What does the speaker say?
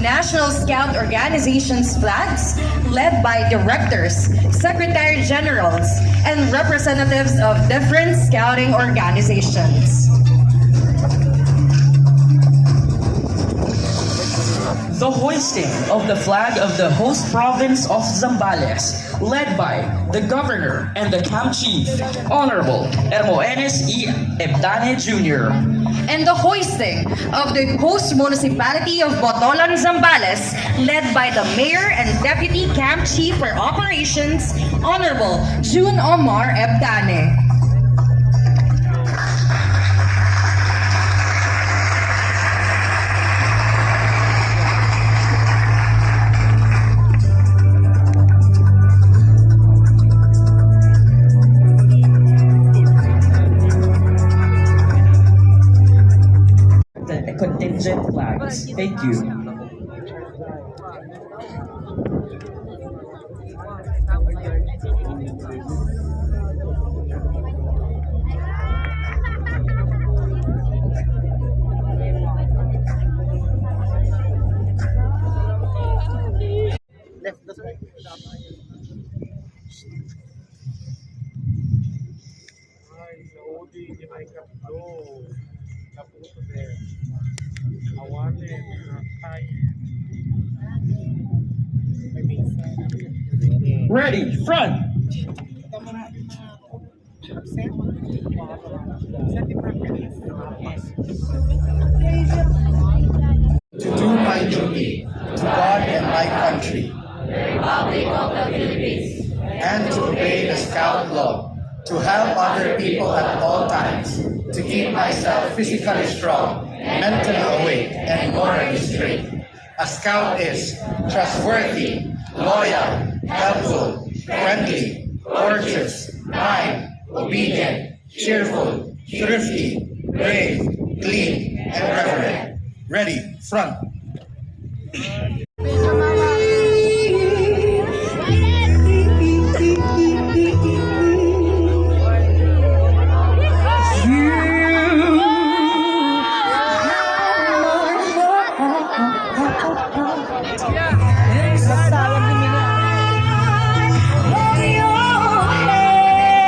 National Scout Organization's flags, led by directors, secretary generals, and representatives of different scouting organizations. The hoisting of the flag of the host province of Zambales, led by the governor and the camp chief, Honorable Hermogenes E. Ebdane Jr. And the hoisting of the host municipality of Botolan, Zambales, led by the mayor and deputy camp chief for operations, Honorable June Omar Ebdane. The contingent flags. Thank you. Ready, front. To do my duty to God and my country, the Republic of the Philippines, and to obey the Scout law, to help other people at all times, to keep myself physically strong, mentally awake, and morally straight. A Scout is trustworthy, loyal, helpful, friendly, courteous, kind, obedient, cheerful, thrifty, brave, clean, and reverent. Ready, front. Medyo